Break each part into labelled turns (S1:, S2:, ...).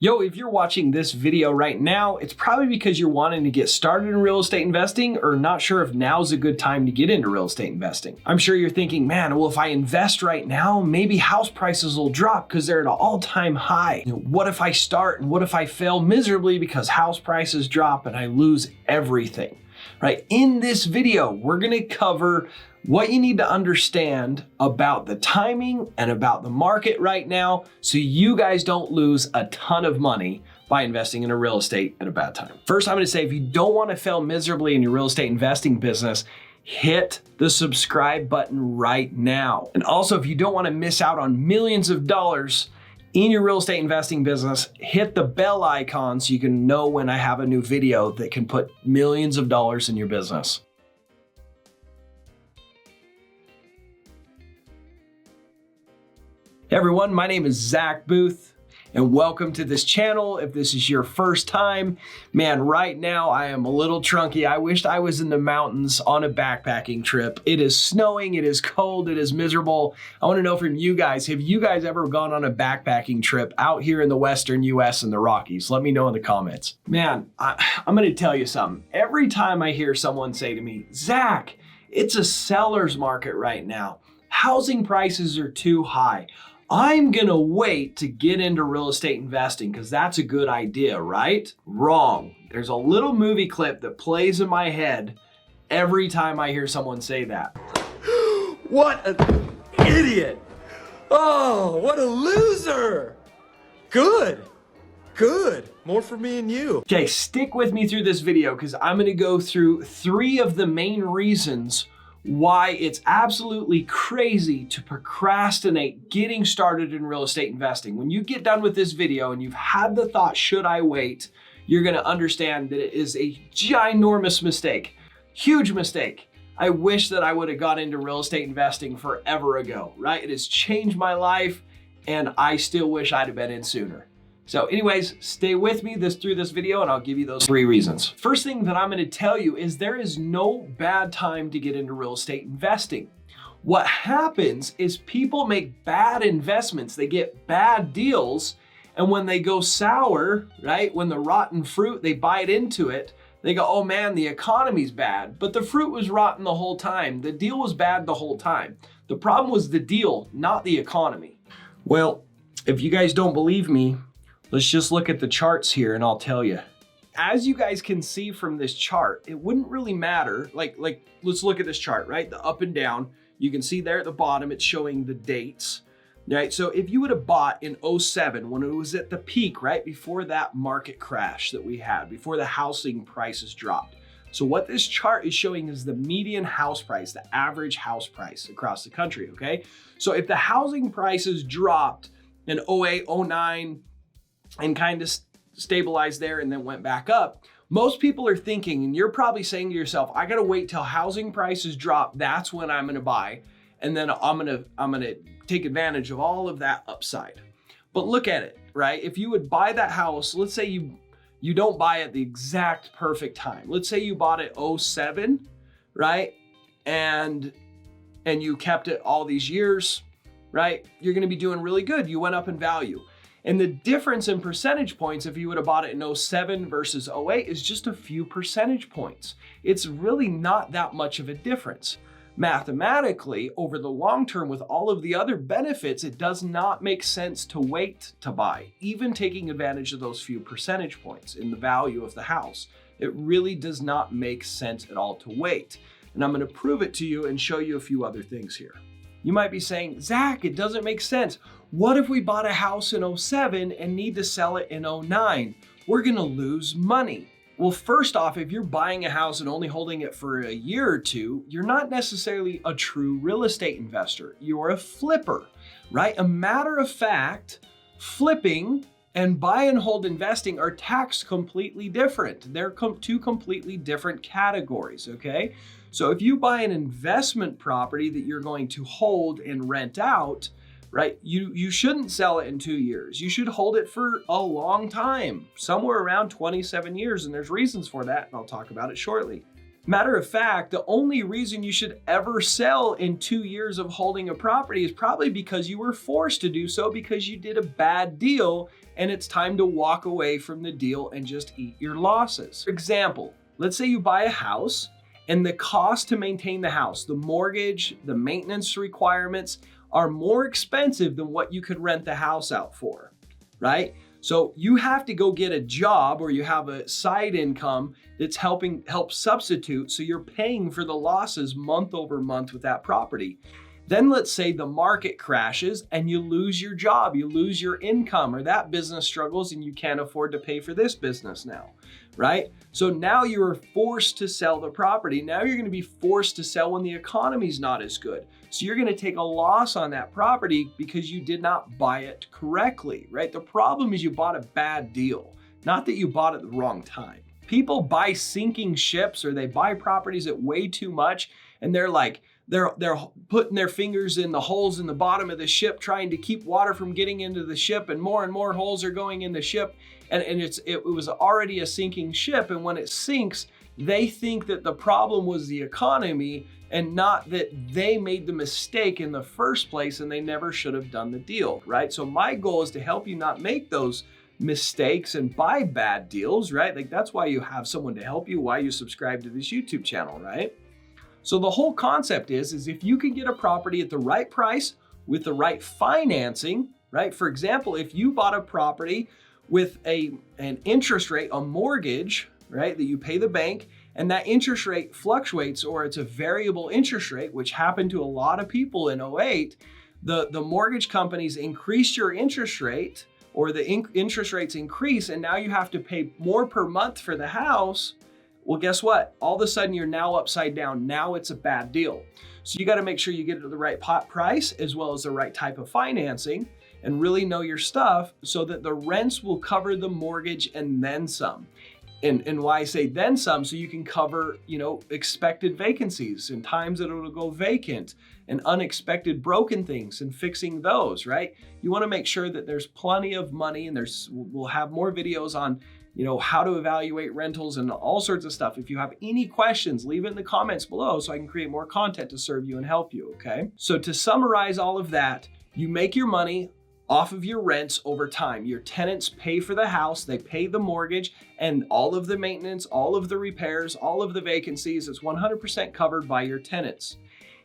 S1: Yo, if you're watching this video right now, it's probably because you're wanting to get started in real estate investing or not sure if now's a good time to get into real estate investing. I'm sure you're thinking, man, well, if I invest right now, maybe house prices will drop because they're at an all-time high. What if I start and what if I fail miserably because house prices drop and I lose everything? Right? In this video, we're going to cover what you need to understand about the timing and about the market right now so you guys don't lose a ton of money by investing in a real estate at a bad time. First, I'm going to say if you don't want to fail miserably in your real estate investing business, hit the subscribe button right now. And also, if you don't want to miss out on millions of dollars in your real estate investing business, hit the bell icon so you can know when I have a new video that can put millions of dollars in your business. Hey everyone, my name is Zack Boothe and welcome to this channel. If this is your first time, man, right now I am a little trunky. I wished I was in the mountains on a backpacking trip. It is snowing, it is cold, it is miserable. I want to know from you guys, have you guys ever gone on a backpacking trip out here in the Western US and the Rockies? Let me know in the comments. Man, I'm going to tell you something. Every time I hear someone say to me, Zack, it's a seller's market right now. Housing prices are too high. I'm gonna wait to get into real estate investing because that's a good idea, right? Wrong. There's a little movie clip that plays in my head every time I hear someone say that.
S2: What an idiot! Oh, what a loser! Good. More for me and you.
S1: Okay, stick with me through this video because I'm gonna go through 3 of the main reasons why it's absolutely crazy to procrastinate getting started in real estate investing. When you get done with this video and you've had the thought, should I wait? You're gonna understand that it is a ginormous mistake, huge mistake. I wish that I would have got into real estate investing forever ago, right? It has changed my life and I still wish I'd have been in sooner. So anyways, stay with me through this video and I'll give you those 3 reasons. First thing that I'm going to tell you is there is no bad time to get into real estate investing. What happens is people make bad investments, they get bad deals, and when they go sour, right, when the rotten fruit, they bite into it, they go, oh man, the economy's bad, but the fruit was rotten the whole time. The deal was bad the whole time. The problem was the deal, not the economy. Well, if you guys don't believe me, let's just look at the charts here and I'll tell you. As you guys can see from this chart, it wouldn't really matter. Like let's look at this chart, right? The up and down. You can see there at the bottom, it's showing the dates, right? So if you would have bought in 07, when it was at the peak, right? Before that market crash that we had, before the housing prices dropped. So what this chart is showing is the median house price, the average house price across the country, okay? So if the housing prices dropped in 08, 09, and kind of stabilized there and then went back up, most people are thinking, and you're probably saying to yourself, I gotta wait till housing prices drop, that's when I'm gonna buy, and then I'm gonna take advantage of all of that upside. But look at it, right? If you would buy that house, let's say you don't buy at the exact perfect time. Let's say you bought it 07, right? And you kept it all these years, right? You're gonna be doing really good. You went up in value. And the difference in percentage points, if you would have bought it in 07 versus 08, is just a few percentage points. It's really not that much of a difference. Mathematically, over the long term, with all of the other benefits, it does not make sense to wait to buy, even taking advantage of those few percentage points in the value of the house. It really does not make sense at all to wait. And I'm going to prove it to you and show you a few other things here. You might be saying, Zack, it doesn't make sense. What if we bought a house in 07 and need to sell it in 09? We're gonna lose money. Well, first off, if you're buying a house and only holding it for a year or two, you're not necessarily a true real estate investor. You're a flipper, right? A matter of fact, flipping and buy and hold investing are taxed completely different. They're 2 completely different categories, okay? So if you buy an investment property that you're going to hold and rent out, right, you shouldn't sell it in 2 years. You should hold it for a long time, somewhere around 27 years, and there's reasons for that, and I'll talk about it shortly. Matter of fact, the only reason you should ever sell in 2 years of holding a property is probably because you were forced to do so because you did a bad deal and it's time to walk away from the deal and just eat your losses. For example, let's say you buy a house and the cost to maintain the house, the mortgage, the maintenance requirements are more expensive than what you could rent the house out for, right? So you have to go get a job or you have a side income that's help substitute. So you're paying for the losses month over month with that property. Then let's say the market crashes and you lose your job, you lose your income, or that business struggles and you can't afford to pay for this business now, right? So now you're forced to sell the property. Now you're going to be forced to sell when the economy's not as good. So you're going to take a loss on that property because you did not buy it correctly, right? The problem is you bought a bad deal, not that you bought it at the wrong time. People buy sinking ships or they buy properties at way too much and they're putting their fingers in the holes in the bottom of the ship trying to keep water from getting into the ship, and more holes are going in the ship, and it was already a sinking ship, and when it sinks, they think that the problem was the economy and not that they made the mistake in the first place and they never should have done the deal, right? So my goal is to help you not make those mistakes and buy bad deals, right? Like that's why you have someone to help you, why you subscribe to this YouTube channel, right? So the whole concept is if you can get a property at the right price with the right financing, right? For example, if you bought a property with an interest rate, a mortgage, right, that you pay the bank, and that interest rate fluctuates, or it's a variable interest rate, which happened to a lot of people in 2008, the mortgage companies increased your interest rate, or the interest rates increase, and now you have to pay more per month for the house. Well, guess what? All of a sudden, you're now upside down. Now it's a bad deal. So you got to make sure you get it at the right price as well as the right type of financing and really know your stuff so that the rents will cover the mortgage and then some. And why I say then some, so you can cover, expected vacancies and times that it'll go vacant and unexpected broken things and fixing those, right? You want to make sure that there's plenty of money, and we'll have more videos on how to evaluate rentals and all sorts of stuff. If you have any questions, leave it in the comments below so I can create more content to serve you and help you, okay? So to summarize all of that, you make your money off of your rents over time. Your tenants pay for the house, they pay the mortgage, and all of the maintenance, all of the repairs, all of the vacancies is 100% covered by your tenants.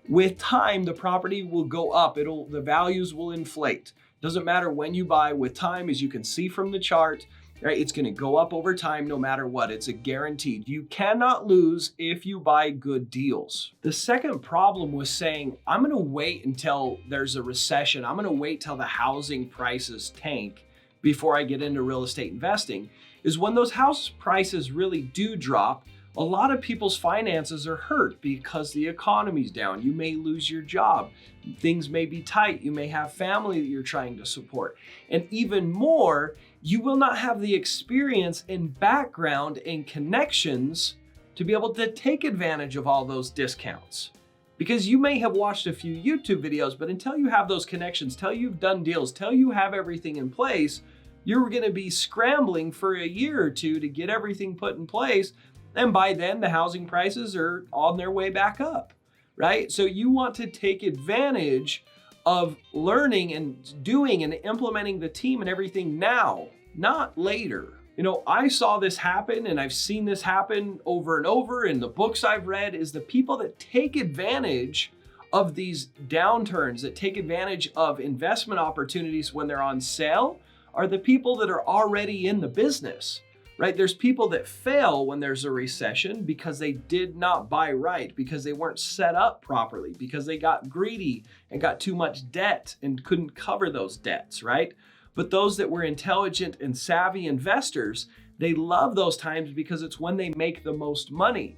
S1: With time, the property will go up. The values will inflate. Doesn't matter when you buy. With time, as you can see from the chart, right? It's going to go up over time no matter what. It's a guaranteed. You cannot lose if you buy good deals. The second problem was saying, I'm going to wait until there's a recession. I'm going to wait till the housing prices tank before I get into real estate investing, is when those house prices really do drop, a lot of people's finances are hurt because the economy's down. You may lose your job. Things may be tight. You may have family that you're trying to support. And even more, you will not have the experience and background and connections to be able to take advantage of all those discounts. Because you may have watched a few YouTube videos, but until you have those connections, till you've done deals, till you have everything in place, you're going to be scrambling for a year or two to get everything put in place. And by then, the housing prices are on their way back up, right? So you want to take advantage of learning and doing and implementing the team and everything now, not later. I saw this happen, and I've seen this happen over and over in the books I've read, is the people that take advantage of these downturns, that take advantage of investment opportunities when they're on sale, are the people that are already in the business. Right? There's people that fail when there's a recession because they did not buy right, because they weren't set up properly, because they got greedy and got too much debt and couldn't cover those debts, right? But those that were intelligent and savvy investors, they love those times because it's when they make the most money.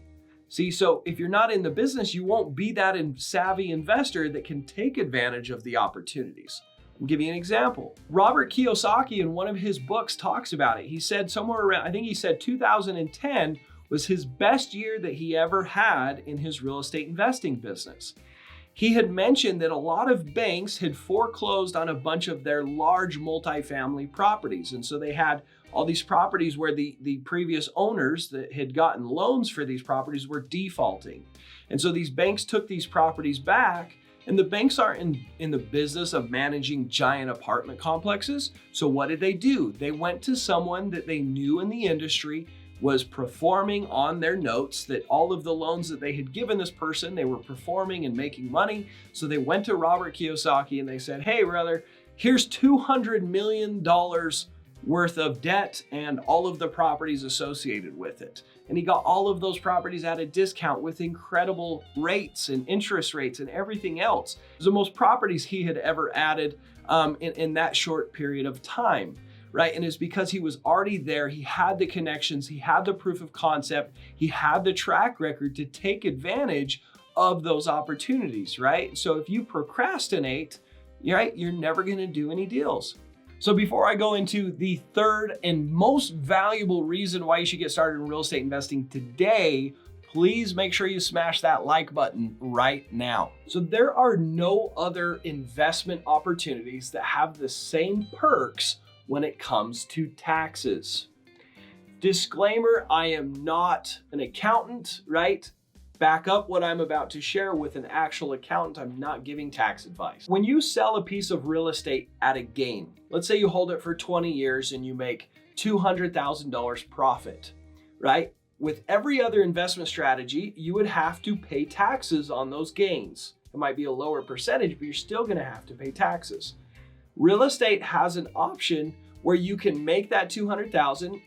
S1: See, so if you're not in the business, you won't be that savvy investor that can take advantage of the opportunities. I'll give you an example. Robert Kiyosaki in one of his books talks about it. He said somewhere around, I think he said 2010 was his best year that he ever had in his real estate investing business. He had mentioned that a lot of banks had foreclosed on a bunch of their large multifamily properties. And so they had all these properties where the previous owners that had gotten loans for these properties were defaulting. And so these banks took these properties back, and the banks aren't in the business of managing giant apartment complexes. So what did they do? They went to someone that they knew in the industry was performing on their notes, that all of the loans that they had given this person, they were performing and making money. So they went to Robert Kiyosaki and they said, hey, brother, here's $200 million worth of debt and all of the properties associated with it. And he got all of those properties at a discount with incredible rates and interest rates and everything else. It was the most properties he had ever added in that short period of time, right? And it's because he was already there. He had the connections, he had the proof of concept, he had the track record to take advantage of those opportunities, right? So if you procrastinate, right, you're never gonna do any deals. So before I go into the third and most valuable reason why you should get started in real estate investing today, please make sure you smash that like button right now. So there are no other investment opportunities that have the same perks when it comes to taxes. Disclaimer, I am not an accountant, right? Back up what I'm about to share with an actual accountant. I'm not giving tax advice. When you sell a piece of real estate at a gain, let's say you hold it for 20 years and you make $200,000 profit, right? With every other investment strategy, you would have to pay taxes on those gains. It might be a lower percentage, but you're still gonna have to pay taxes. Real estate has an option where you can make that $200,000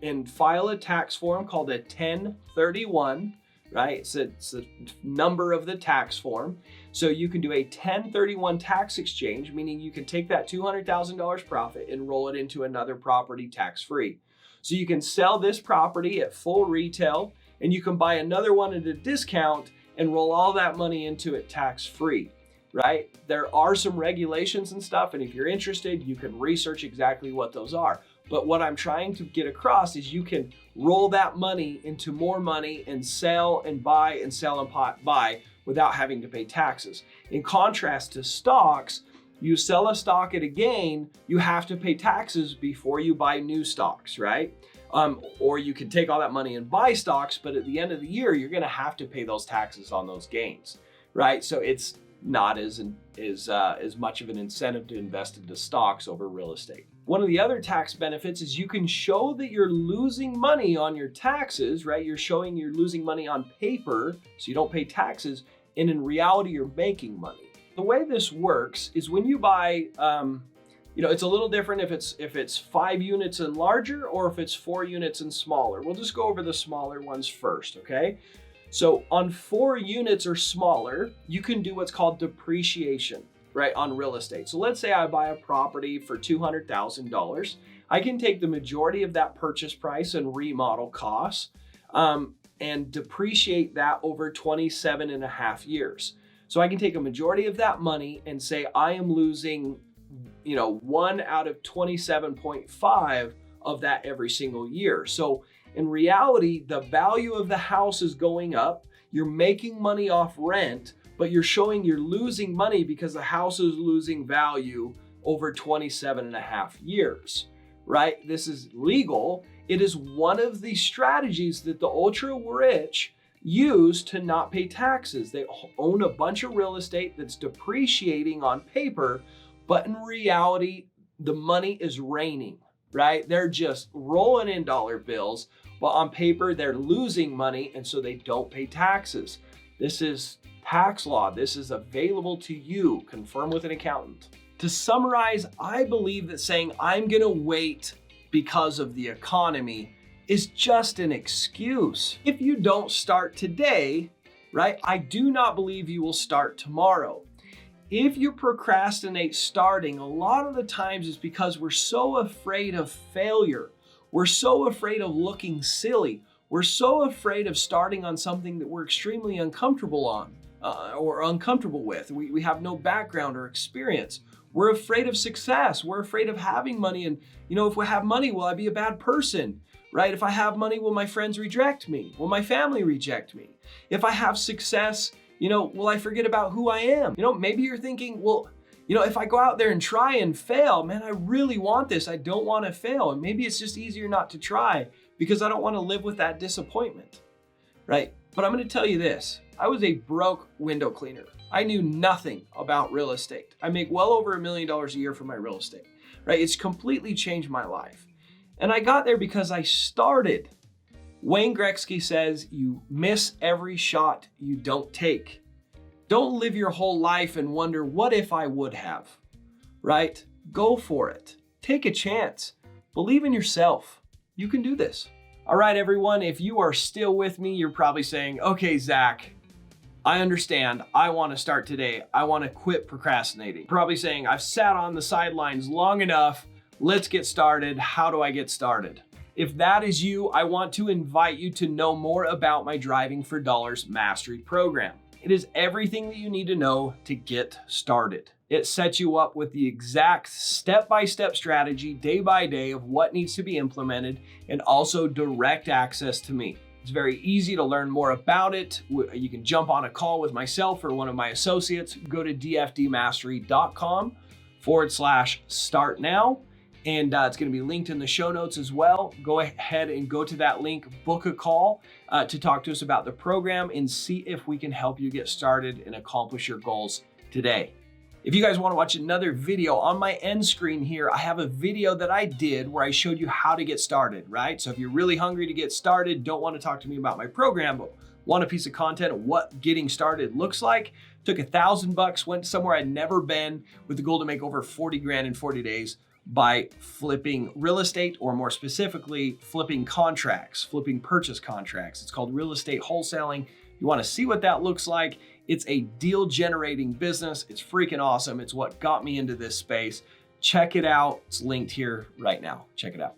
S1: and file a tax form called a 1031, right? It's the number of the tax form. So you can do a 1031 tax exchange, meaning you can take that $200,000 profit and roll it into another property tax-free. So you can sell this property at full retail, and you can buy another one at a discount and roll all that money into it tax-free, right? There are some regulations and stuff, and if you're interested, you can research exactly what those are. But what I'm trying to get across is you can roll that money into more money and sell and buy and sell and buy without having to pay taxes. In contrast to stocks, you sell a stock at a gain, you have to pay taxes before you buy new stocks, right? Or you can take all that money and buy stocks, but at the end of the year, you're gonna have to pay those taxes on those gains, right? So it's not as much of an incentive to invest into stocks over real estate. One of the other tax benefits is you can show that you're losing money on your taxes, right? You're showing you're losing money on paper, so you don't pay taxes, and in reality, you're making money. The way this works is when you buy, it's a little different if it's 5 units and larger or if it's 4 units and smaller. We'll just go over the smaller ones first, okay? So on 4 units or smaller, you can do what's called depreciation, right, on real estate. So let's say I buy a property for $200,000. I can take the majority of that purchase price and remodel costs and depreciate that over 27 and a half years. So I can take a majority of that money and say I am losing, 1 out of 27.5 of that every single year. So in reality, the value of the house is going up. You're making money off rent, but you're showing you're losing money because the house is losing value over 27 and a half years, right? This is legal. It is one of the strategies that the ultra rich use to not pay taxes. They own a bunch of real estate that's depreciating on paper, but in reality, the money is raining, right? They're just rolling in dollar bills, but on paper, they're losing money, and so they don't pay taxes. This is tax law. This is available to you. Confirm with an accountant. To summarize, I believe that saying I'm gonna wait because of the economy is just an excuse. If you don't start today, right, I do not believe you will start tomorrow. If you procrastinate starting, a lot of the times it's because we're so afraid of failure. We're so afraid of looking silly. We're so afraid of starting on something that we're extremely uncomfortable on or uncomfortable with. We have no background or experience. We're afraid of success. We're afraid of having money. And, if we have money, will I be a bad person? Right? If I have money, will my friends reject me? Will my family reject me? If I have success, will I forget about who I am? Maybe you're thinking, well, If I go out there and try and fail, man, I really want this. I don't want to fail. And maybe it's just easier not to try because I don't want to live with that disappointment, right? But I'm going to tell you this. I was a broke window cleaner. I knew nothing about real estate. I make well over $1 million a year for my real estate, right? It's completely changed my life. And I got there because I started. Wayne Gretzky says, you miss every shot you don't take. Don't live your whole life and wonder, what if I would have, right? Go for it. Take a chance. Believe in yourself. You can do this. All right, everyone, if you are still with me, you're probably saying, okay, Zach, I understand. I want to start today. I want to quit procrastinating. Probably saying, I've sat on the sidelines long enough. Let's get started. How do I get started? If that is you, I want to invite you to know more about my Driving for Dollars Mastery program. It is everything that you need to know to get started. It sets you up with the exact step-by-step strategy, day by day, of what needs to be implemented, and also direct access to me. It's very easy to learn more about it. You can jump on a call with myself or one of my associates. Go to dfdmastery.com/start now. And it's going to be linked in the show notes as well. Go ahead and go to that link, book a call to talk to us about the program and see if we can help you get started and accomplish your goals today. If you guys want to watch another video, on my end screen here, I have a video that I did where I showed you how to get started, right? So if you're really hungry to get started, don't want to talk to me about my program, but want a piece of content of what getting started looks like, took $1,000, went somewhere I'd never been with the goal to make over 40 grand in 40 days. By flipping real estate, or more specifically, flipping contracts, flipping purchase contracts. It's called real estate wholesaling. You want to see what that looks like? It's a deal generating business. It's freaking awesome. It's what got me into this space. Check it out. It's linked here right now. Check it out.